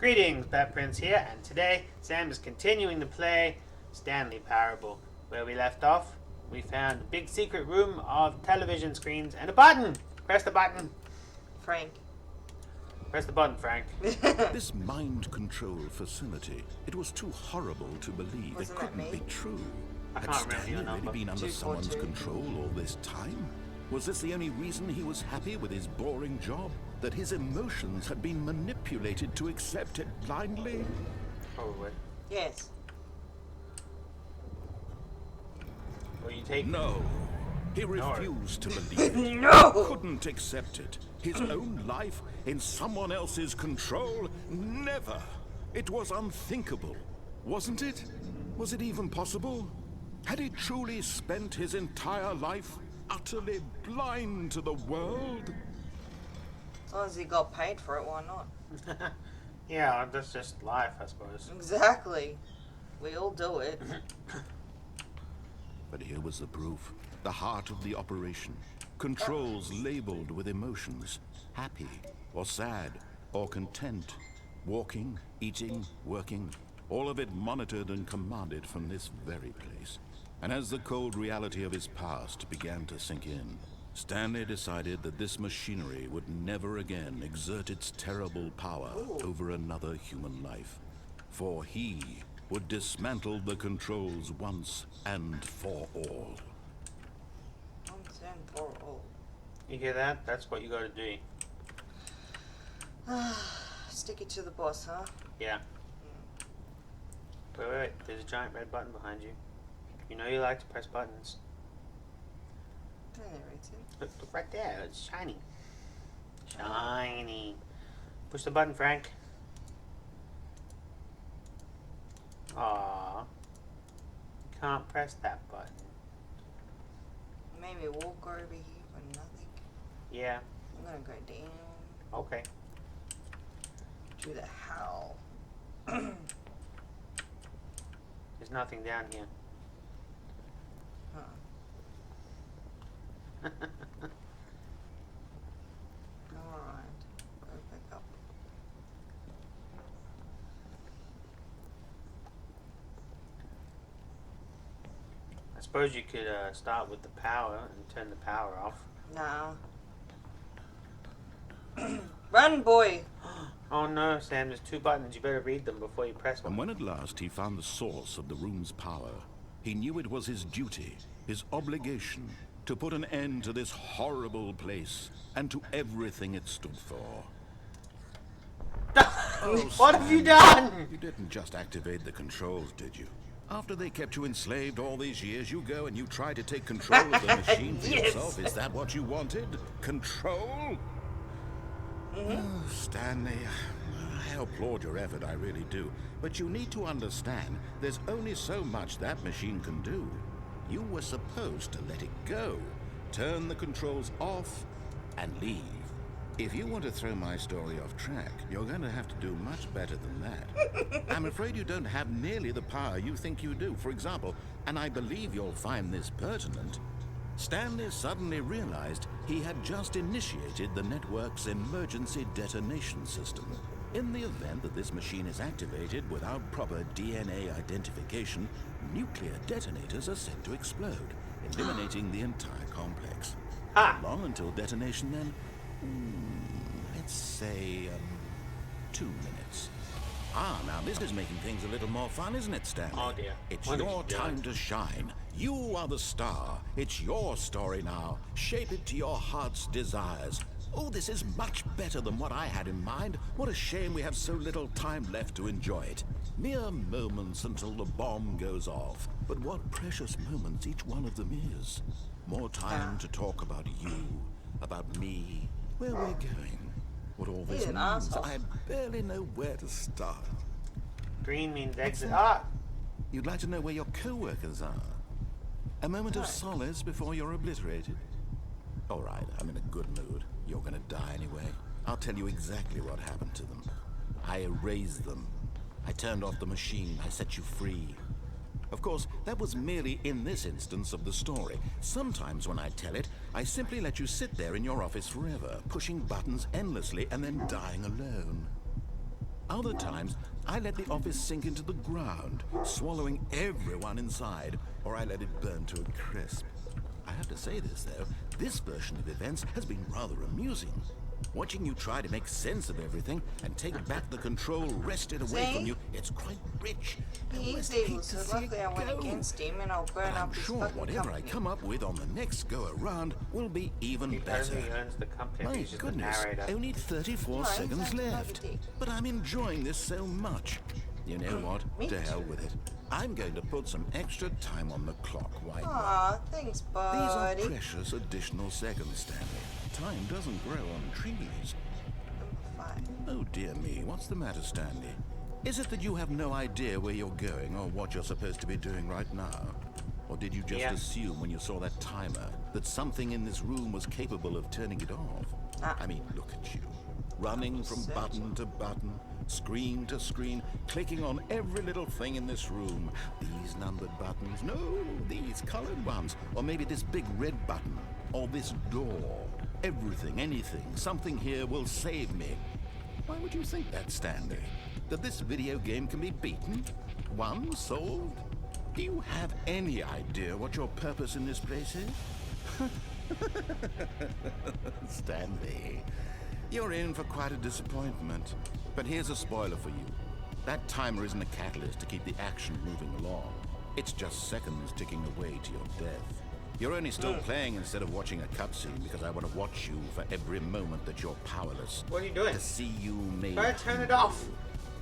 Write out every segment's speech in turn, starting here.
Greetings, Bat Prince here, and today Sam is continuing to play Stanley Parable. Where we left off, we found a big secret room of television screens and a button! Press the button! Frank. Press the button, Frank. This mind control facility, it was too horrible to believe. Wasn't it couldn't that me? be true. I Had can't remember your Stanley number. really been under 242. someone's control all this time? Was this the only reason he was happy with his boring job? That his emotions had been manipulated to accept it blindly? Probably. Yes. Will you take No. He refused to believe it. No! Couldn't accept it. His own life in someone else's control? Never. It was unthinkable. Wasn't it? Was it even possible? Had he truly spent his entire life utterly blind to the world? As long as he got paid for it, why not? Yeah, that's just life, I suppose. Exactly. We all do it. But here was the proof. The heart of the operation. Controls labeled with emotions. Happy, or sad, or content. Walking, eating, working. All of it monitored and commanded from this very place. And as the cold reality of his past began to sink in, Stanley decided that this machinery would never again exert its terrible power over another human life. For he would dismantle the controls once and for all. Once and for all. You hear that? That's what you gotta do. Stick it to the boss, huh? Yeah. Wait. There's a giant red button behind you. You know you like to press buttons. There it is. Look right there. It's shiny. Shiny. Push the button, Frank. Aww. Can't press that button. Made me walk over here for nothing. Yeah. I'm gonna go down Okay. to the howl. There's nothing down here. Huh. Alright. Go back up. I suppose you could start with the power and turn the power off. No. Run, boy! Oh no, Sam, there's two buttons. You better read them before you press one. And when at last he found the source of the room's power, he knew it was his duty, his obligation, to put an end to this horrible place and to everything it stood for. What have you done? You didn't just activate the controls, did you? After they kept you enslaved all these years, you go and you try to take control of the machine for Yes. yourself. Is that what you wanted? Control? Oh, Stanley, I applaud your effort, I really do. But you need to understand, there's only so much that machine can do. You were supposed to let it go, turn the controls off, and leave. If you want to throw my story off track, you're going to have to do much better than that. I'm afraid you don't have nearly the power you think you do. For example, and I believe you'll find this pertinent, Stanley suddenly realized he had just initiated the network's emergency detonation system. In the event that this machine is activated without proper DNA identification, nuclear detonators are set to explode, eliminating the entire complex. Ah. How long until detonation then? Let's say 2 minutes. Ah, now this is making things a little more fun, isn't it, Stanley? Oh, dear. It's What have your you done? time to shine. You are the star. It's your story now. Shape it to your heart's desires. Oh, this is much better than what I had in mind. What a shame we have so little time left to enjoy it. Mere moments until the bomb goes off. But what precious moments each one of them is. More time to talk about you, about me, where we're going, what all this He's an means. asshole. I barely know where to start. Green means exit. Ah! You'd like to know where your co-workers are? A moment of Right. solace before you're obliterated? All right, I'm in a good mood. You're gonna die anyway. I'll tell you exactly what happened to them. I erased them. I turned off the machine. I set you free. Of course, that was merely in this instance of the story. Sometimes when I tell it, I simply let you sit there in your office forever, pushing buttons endlessly and then dying alone. Other times, I let the office sink into the ground, swallowing everyone inside, or I let it burn to a crisp. I have to say this, though, this version of events has been rather amusing. Watching you try to make sense of everything and take back the control wrested away from you, it's quite rich. He's evil, so luckily I went against him and I'll burn up I'm his sure fucking whatever company. I come up with on the next go-around will be even He better. only owns the company. My He's just the goodness, narrator. only 34 No, seconds he's not left. bloody. But I'm enjoying this so much. You know what? Me To hell too. with it. I'm going to put some extra time on the clock. Why not? Aw, thanks, These are buddy. precious additional seconds, Stanley. Time doesn't grow on trees. Fine. Oh dear me, what's the matter, Stanley? Is it that you have no idea where you're going or what you're supposed to be doing right now? Or did you just assume when you saw that timer that something in this room was capable of turning it off? I mean, look at you. Running from button to button, screen to screen, clicking on every little thing in this room. These numbered buttons, no, these colored ones. Or maybe this big red button, or this door. Everything, anything, something here will save me. Why would you think that, Stanley? That this video game can be beaten? Won? Solved? Do you have any idea what your purpose in this place is? Stanley, you're in for quite a disappointment. But here's a spoiler for you. That timer isn't a catalyst to keep the action moving along. It's just seconds ticking away to your death. You're only still playing instead of watching a cutscene because I want to watch you for every moment that you're powerless. What are you doing? To see you made. Try to turn it off.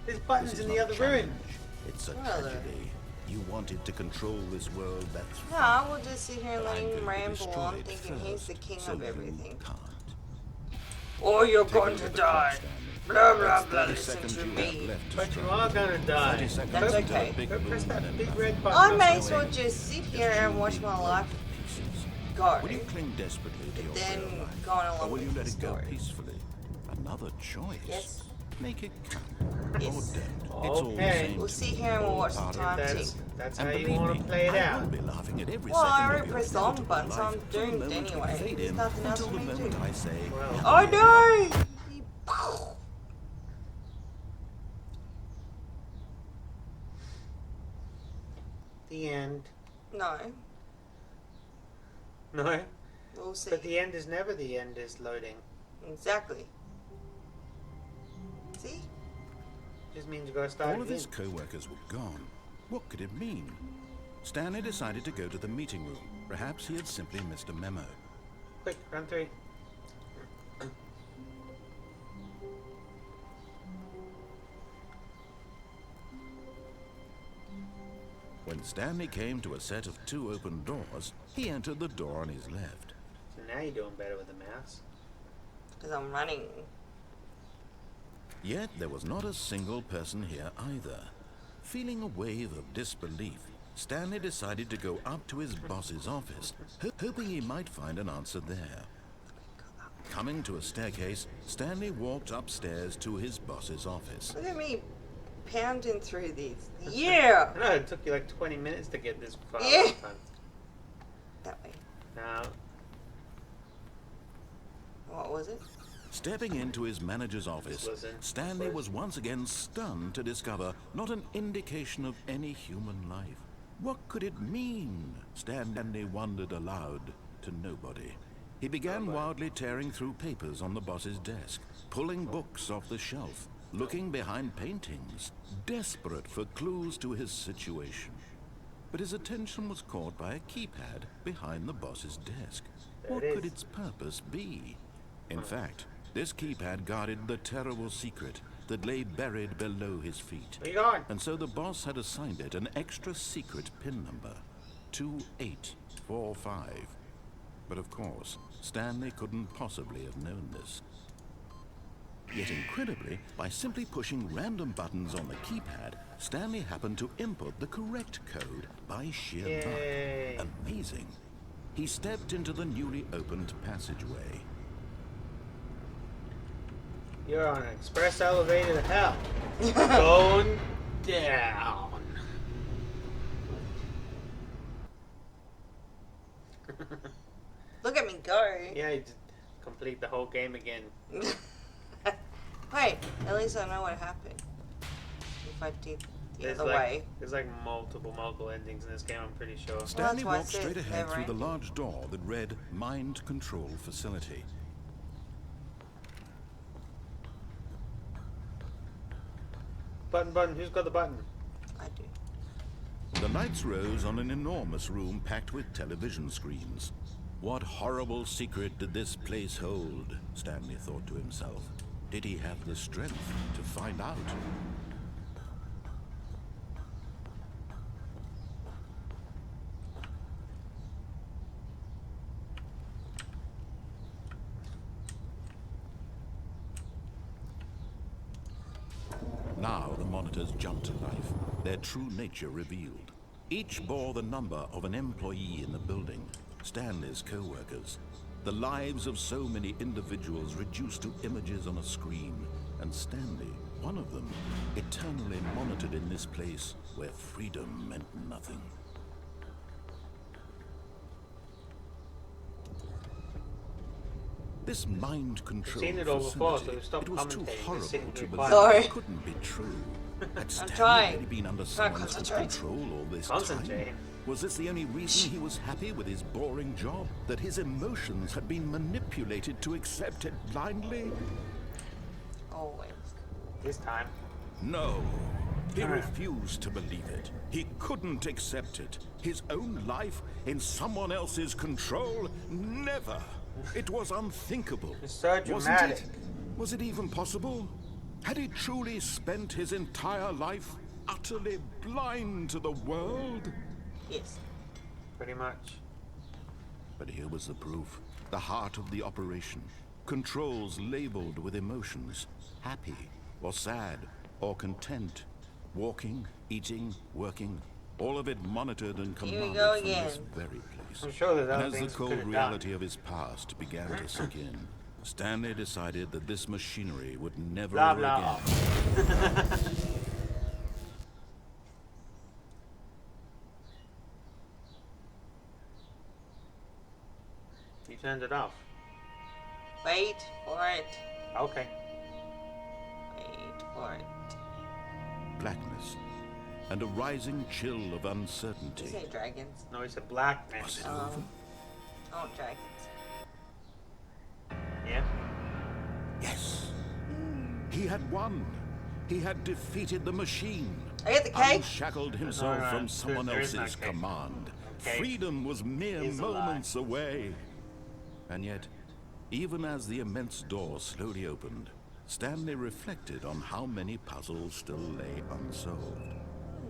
There's buttons This is in the not other a challenge. room. It's a tragedy. You wanted to control this world, that's No, we'll just sit here and let I'm him going to ramble destroy on it thinking he's the first, king so of you everything. can't. Or you're Take a going look to at the clock, die. Stanley. Blah, blah, That's blah, 30 listen seconds to you have me. left to But you struggle. are gonna die. 30 seconds That's until okay. the big Go press boom that and big then red nothing. button. I may on as the well way. just sit Just here and you watch being my blown life to pieces. go. Will you cling desperately to your Then frail life? going along Or will with you let the it go story. peacefully? Another choice. Yes. Make it count. Yes. Or don't. It's all the Okay. same We'll to sit me. here and we'll All watch the part of time the tick. That's, game. that's And how you believe want me, to play it I out. won't be laughing at every Well, I second already of your pressed the on inevitable button, so life I'm till the doomed moment we anyway. fade There's in, nothing else until for the me to moment do. I say, Well. Oh no! The end. No, No. we'll see. But the end is never the end is loading. Exactly. See? Just means you gotta start all of again. his co-workers were gone. What could it mean? Stanley decided to go to the meeting room. Perhaps he had simply missed a memo. Quick, run 3. When Stanley came to a set of 2 open doors, he entered the door on his left. So now you're doing better with the mouse. Because I'm running. Yet there was not a single person here either. Feeling a wave of disbelief, Stanley decided to go up to his boss's office, hoping he might find an answer there. Coming to a staircase, Stanley walked upstairs to his boss's office. Look at me pounding through these. Yeah! I know it took you like 20 minutes to get this far. Yeah. last time. That way. Now, What was it? Stepping into his manager's office, Stanley was once again stunned to discover not an indication of any human life. What could it mean? Stanley wondered aloud to nobody. He began wildly tearing through papers on the boss's desk, pulling books off the shelf, looking behind paintings, desperate for clues to his situation. But his attention was caught by a keypad behind the boss's desk. What could its purpose be? In fact, this keypad guarded the terrible secret that lay buried below his feet. where you going? And so the boss had assigned it an extra secret pin number, 2845. But of course, Stanley couldn't possibly have known this. Yet incredibly, by simply pushing random buttons on the keypad, Stanley happened to input the correct code by sheer Yay. luck. Amazing. He stepped into the newly opened passageway. You're on an express elevator to hell. Going down. Look at me go. Yeah, you just complete the whole game again. Wait, at least I know what happened. if I did the There's other like, way. There's like multiple endings in this game, I'm pretty sure. Stanley why I walked said straight ahead never through the ending. large door that read Mind Control Facility. Button, who's got the button? I do. The lights rose on an enormous room packed with television screens. What horrible secret did this place hold? Stanley thought to himself. Did he have the strength to find out? Now the monitors jumped to life, their true nature revealed. Each bore the number of an employee in the building, Stanley's co-workers. The lives of so many individuals reduced to images on a screen, and Stanley, one of them, eternally monitored in this place where freedom meant nothing. This mind control seen it all before, so facility, stop it was too commentating, horrible just sit to and believe. Sorry. It couldn't be true. Had Stanley trying. really been under Try someone's concentrate. control all this Concentrate. time? Was this the only reason he was happy with his boring job? That his emotions had been manipulated to accept it blindly? Always. This time. No. He refused to believe it. He couldn't accept it. His own life in someone else's control? Never. It was unthinkable. It's so Wasn't dramatic. it? Was it even possible? Had he truly spent his entire life utterly blind to the world? Yes. Pretty much. But here was the proof. The heart of the operation. Controls labeled with emotions. Happy, or sad, or content. Walking, eating, working. All of it monitored and Here we commanded go from this again. very place. I'm sure there's And other as the things we cold could have reality done. of his past began to sink in, Stanley decided that this machinery would never Blah, blah, again. You turned it off. Wait for it. Okay. Wait for it. Blackness and a rising chill of You uncertainty. say dragons. No, it's a blackness. Was it over? Oh, dragons. Yeah. Yes. He had won. He had defeated the machine. I get the cake. Unshackled himself No, from someone there is no else's cake. command. Cake Freedom was mere is a lie. moments away. And yet, even as the immense door slowly opened, Stanley reflected on how many puzzles still lay unsolved.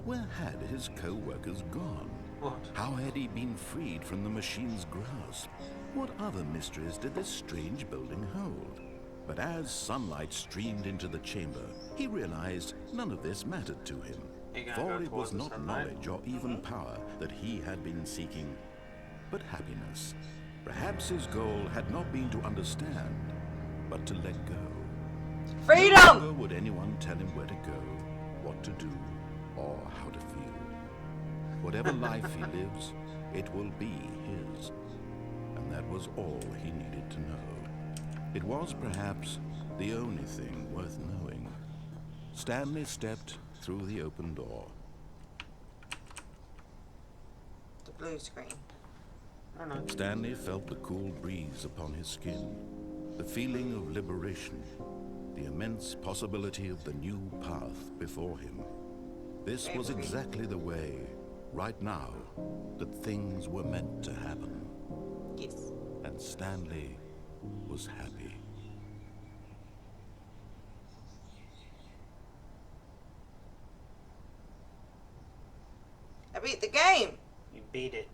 Where had his co-workers gone? What? How had he been freed from the machine's grasp? What other mysteries did this strange building hold? But as sunlight streamed into the chamber, he realized none of this mattered to him. You gonna For go it was towards the not sunlight? knowledge or even power that he had been seeking, but happiness. Perhaps his goal had not been to understand, but to let go. No Freedom! longer would anyone tell him where to go, what to do, or how to feel. Whatever life he lives, it will be his. And that was all he needed to know. It was perhaps the only thing worth knowing. Stanley stepped through the open door. The blue screen. I don't know. Stanley felt the cool breeze upon his skin, the feeling of liberation, the immense possibility of the new path before him. This was exactly the way, right now, that things were meant to happen. Yes. And Stanley was happy. I beat the game. You beat it.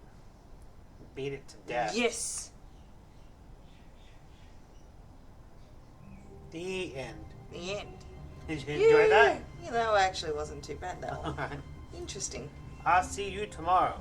You beat it to death. Yes. The end. The end. Did you enjoy that? You know, actually wasn't too bad, that one. Alright. Interesting. I'll see you tomorrow.